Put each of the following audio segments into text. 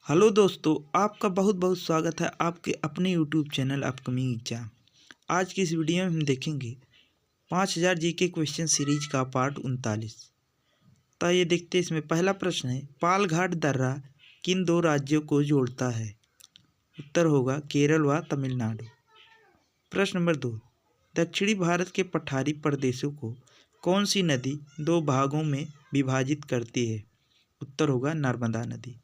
Hello दोस्तों, आपका बहुत बहुत स्वागत है आपके अपने यूट्यूब चैनल अपकमिंग एग्जाम। आज की इस वीडियो में हम देखेंगे 5000 जीके क्वेश्चन सीरीज का पार्ट 39। तो ये देखते हैं, इसमें पहला प्रश्न है, पालघाट दर्रा किन दो राज्यों को जोड़ता है? उत्तर होगा केरल व तमिलनाडु। प्रश्न नंबर 2, दक्षिणी भारत के पठारी प्रदेशों को कौन सी नदी दो भागों में विभाजित करती है? उत्तर होगा नर्मदा नदी।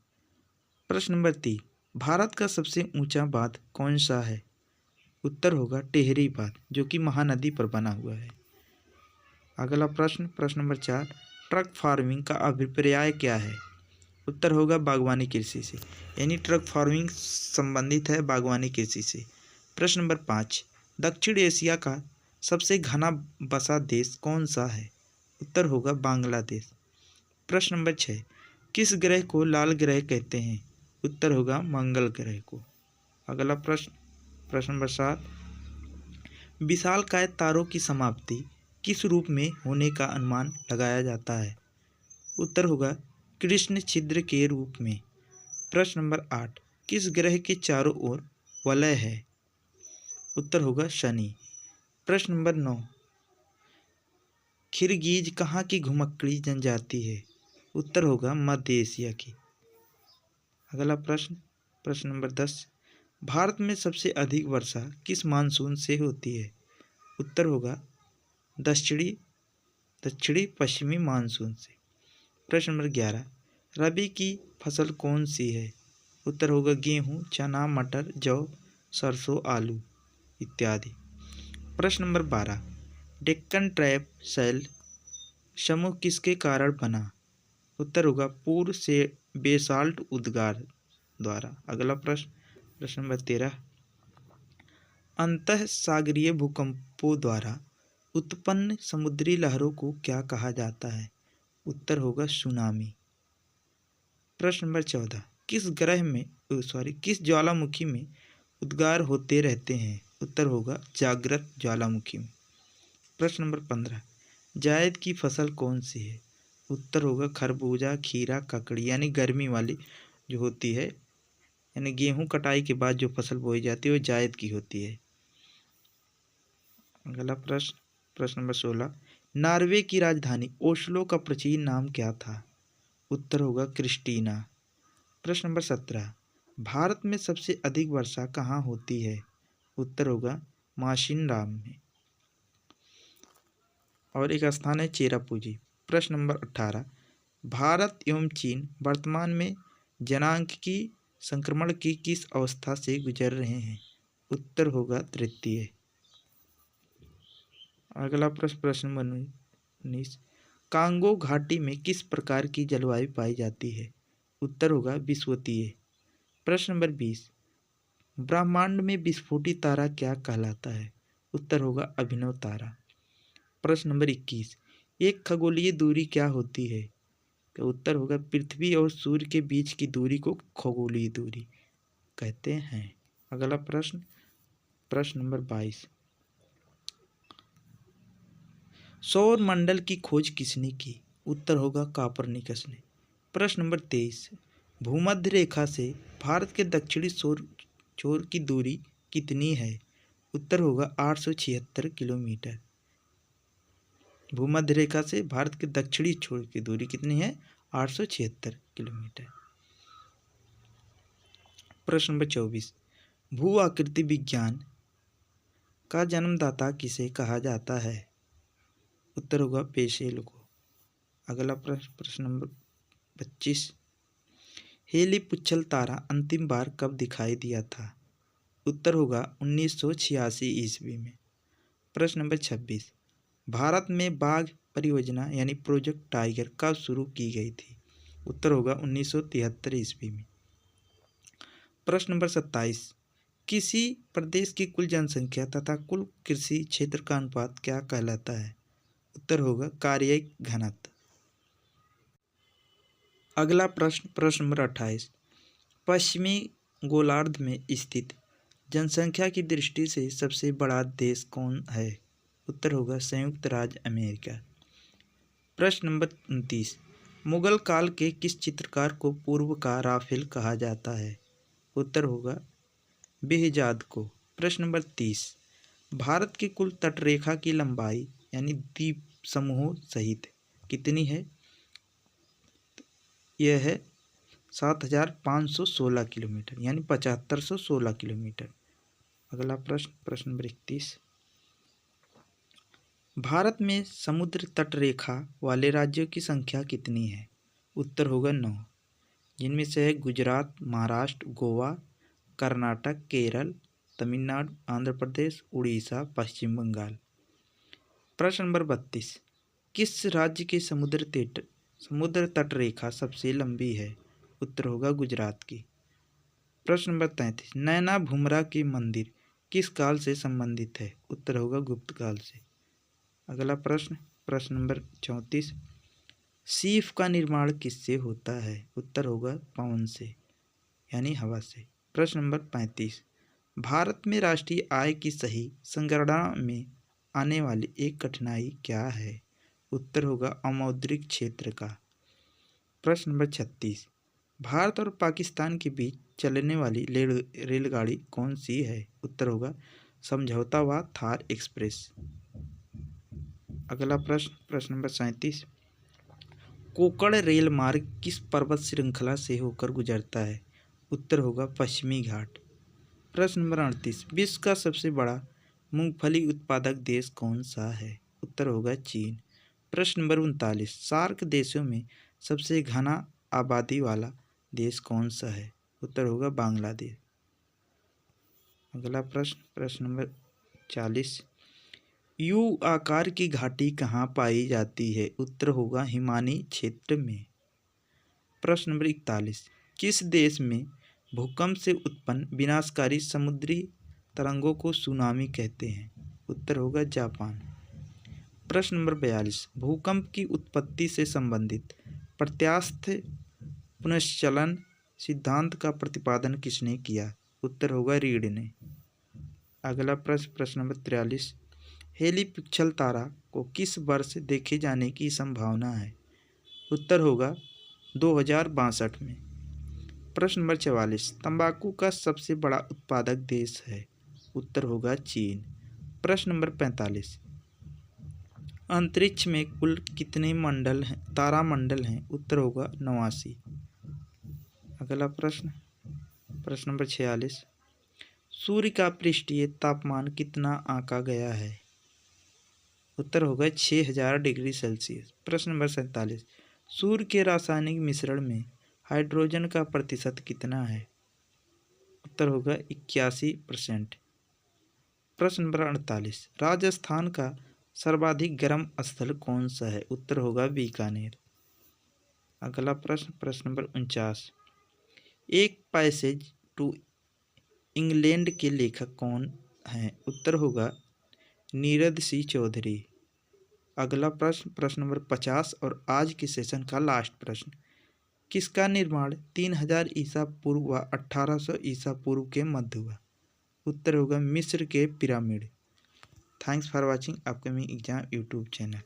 प्रश्न नंबर 3, भारत का सबसे ऊंचा बांध कौन सा है? उत्तर होगा टिहरी बांध, जो कि महानदी पर बना हुआ है। अगला प्रश्न, प्रश्न नंबर 4, ट्रक फार्मिंग का अभिप्राय क्या है? उत्तर होगा बागवानी कृषि से, यानी ट्रक फार्मिंग संबंधित है बागवानी कृषि से। प्रश्न नंबर 5, दक्षिण एशिया का सबसे घना बसा देश कौन सा है? उत्तर होगा बांग्लादेश। प्रश्न नंबर 6, किस ग्रह को लाल ग्रह कहते हैं? उत्तर होगा मंगल ग्रह को। अगला प्रश्न, प्रश्न नंबर 7, विशालकाय तारों की समाप्ति किस रूप में होने का अनुमान लगाया जाता है? उत्तर होगा कृष्ण छिद्र के रूप में। प्रश्न नंबर 8, किस ग्रह के चारों ओर वलय है? उत्तर होगा शनि। प्रश्न नंबर 9, खिरगीज कहाँ की घुमक्कड़ी जनजाति है? उत्तर होगा मध्य एशिया की। अगला प्रश्न, प्रश्न नंबर 10, भारत में सबसे अधिक वर्षा किस मानसून से होती है? उत्तर होगा दक्षिणी पश्चिमी मानसून से। प्रश्न नंबर 11, रबी की फसल कौन सी है? उत्तर होगा गेहूँ, चना, मटर, जौ, सरसों, आलू इत्यादि। प्रश्न नंबर 12, डेक्कन ट्रैप सेल समूह किसके कारण बना? उत्तर होगा पूर्व से बेसाल्ट उद्गार द्वारा। अगला प्रश्न, प्रश्न नंबर 13, अंतः सागरीय भूकंपों द्वारा उत्पन्न समुद्री लहरों को क्या कहा जाता है? उत्तर होगा सुनामी। प्रश्न नंबर 14, किस ज्वालामुखी में उद्गार होते रहते हैं? उत्तर होगा जागृत ज्वालामुखी में। प्रश्न नंबर 15, जायद की फसल कौन सी है? उत्तर होगा खरबूजा, खीरा, ककड़ी, यानी गर्मी वाली जो होती है, यानी गेहूं कटाई के बाद जो फसल बोई जाती है वो जायद की होती है। अगला प्रश्न, प्रश्न नंबर 16, नॉर्वे की राजधानी ओस्लो का प्राचीन नाम क्या था? उत्तर होगा क्रिस्टीना। प्रश्न नंबर 17, भारत में सबसे अधिक वर्षा कहाँ होती है? उत्तर होगा माशिनराम में, और एक स्थान है चेरापूंजी। प्रश्न नंबर 18, भारत एवं चीन वर्तमान में जनांकीय संक्रमण की किस अवस्था से गुजर रहे हैं? उत्तर होगा तृतीय। अगला प्रश्न, प्रश्न नंबर 19, कांगो घाटी में किस प्रकार की जलवायु पाई जाती है? उत्तर होगा विषुवतीय। प्रश्न नंबर 20, ब्रह्मांड में विस्फोटित तारा क्या कहलाता है? उत्तर होगा अभिनव तारा। प्रश्न नंबर 21, एक खगोलीय दूरी क्या होती है? तो उत्तर होगा पृथ्वी और सूर्य के बीच की दूरी को खगोलीय दूरी कहते हैं। अगला प्रश्न, प्रश्न नंबर 22, सौर मंडल की खोज किसने की? उत्तर होगा कापरनिकस ने। प्रश्न नंबर 23, भूमध्य रेखा से भारत के दक्षिणी छोर की दूरी कितनी है? उत्तर होगा 876 किलोमीटर। भूमध्य रेखा से भारत के दक्षिणी छोर की दूरी कितनी है? 876 किलोमीटर। प्रश्न नंबर 24, भू आकृति विज्ञान का जन्मदाता किसे कहा जाता है? उत्तर होगा पेशेल को। अगला प्रश्न, प्रश्न नंबर 25, हेली पुच्छल तारा अंतिम बार कब दिखाई दिया था? उत्तर होगा 1986 ईस्वी में। प्रश्न नंबर 26, भारत में बाघ परियोजना यानी प्रोजेक्ट टाइगर कब शुरू की गई थी? उत्तर होगा 1973 ईस्वी में। प्रश्न नंबर 27, किसी प्रदेश की कुल जनसंख्या तथा कुल कृषि क्षेत्र का अनुपात क्या कहलाता है? उत्तर होगा कार्य घनत्व। अगला प्रश्न, प्रश्न नंबर 28, पश्चिमी गोलार्ध में स्थित जनसंख्या की दृष्टि से सबसे बड़ा देश कौन है? उत्तर होगा संयुक्त राज्य अमेरिका। प्रश्न नंबर 29, मुगल काल के किस चित्रकार को पूर्व का राफेल कहा जाता है? उत्तर होगा बेहजाद को। प्रश्न नंबर 30, भारत की कुल तटरेखा की लंबाई यानी द्वीप समूहों सहित कितनी है? यह है 7,516 किलोमीटर यानी 7,516 किलोमीटर। अगला प्रश्न, प्रश्न नंबर 31, भारत में समुद्र तटरेखा वाले राज्यों की संख्या कितनी है? उत्तर होगा 9, जिनमें से है गुजरात, महाराष्ट्र, गोवा, कर्नाटक, केरल, तमिलनाडु, आंध्र प्रदेश, उड़ीसा, पश्चिम बंगाल। प्रश्न नंबर 32, किस राज्य के समुद्र तटरेखा सबसे लंबी है? उत्तर होगा गुजरात की। प्रश्न नंबर 33, नैना भूमरा के मंदिर किस काल से संबंधित है? उत्तर होगा गुप्त काल से। अगला प्रश्न, प्रश्न नंबर 34, सीप का निर्माण किससे होता है? उत्तर होगा पवन से यानी हवा से। प्रश्न नंबर 35, भारत में राष्ट्रीय आय की सही संगणना में आने वाली एक कठिनाई क्या है? उत्तर होगा अमौद्रिक क्षेत्र का। प्रश्न नंबर 36, भारत और पाकिस्तान के बीच चलने वाली रेलगाड़ी कौन सी है? उत्तर होगा समझौता व थार एक्सप्रेस। अगला प्रश्न, प्रश्न नंबर 37, कोकण रेल मार्ग किस पर्वत श्रृंखला से होकर गुजरता है? उत्तर होगा पश्चिमी घाट। प्रश्न नंबर 38, विश्व का सबसे बड़ा मूंगफली उत्पादक देश कौन सा है? उत्तर होगा चीन। प्रश्न नंबर 39, सार्क देशों में सबसे घना आबादी वाला देश कौन सा है? उत्तर होगा बांग्लादेश। अगला प्रश्न, प्रश्न नंबर 40, यू आकार की घाटी कहाँ पाई जाती है? उत्तर होगा हिमानी क्षेत्र में। प्रश्न नंबर 41, किस देश में भूकंप से उत्पन्न विनाशकारी समुद्री तरंगों को सुनामी कहते हैं? उत्तर होगा जापान। प्रश्न नंबर 42, भूकंप की उत्पत्ति से संबंधित प्रत्यास्थ पुनश्चलन सिद्धांत का प्रतिपादन किसने किया? उत्तर होगा रीड ने। अगला प्रश्न, प्रश्न नंबर 43, हेलिपिक्सल तारा को किस वर्ष देखे जाने की संभावना है? उत्तर होगा 2062 में। प्रश्न नंबर 44, तंबाकू का सबसे बड़ा उत्पादक देश है? उत्तर होगा चीन। प्रश्न नंबर 45, अंतरिक्ष में कुल कितने तारामंडल हैं? उत्तर होगा 89। अगला प्रश्न, प्रश्न नंबर 46, सूर्य का पृष्ठीय तापमान कितना आंका गया है? उत्तर होगा 6000 डिग्री सेल्सियस। प्रश्न नंबर 47, सूर्य के रासायनिक मिश्रण में हाइड्रोजन का प्रतिशत कितना है? उत्तर होगा 81%। प्रश्न नंबर 48, राजस्थान का सर्वाधिक गर्म स्थल कौन सा है? उत्तर होगा बीकानेर। अगला प्रश्न, प्रश्न नंबर 49, एक पैसेज टू इंग्लैंड के लेखक कौन हैं? उत्तर होगा नीरद सिंह चौधरी। अगला प्रश्न, प्रश्न नंबर 50 और आज के सेशन का लास्ट प्रश्न, किसका निर्माण 3000 ईसा पूर्व व 1800 ईसा पूर्व के मध्य हुआ? उत्तर होगा मिस्र के pyramid. Thanks for watching upcoming exam YouTube channel.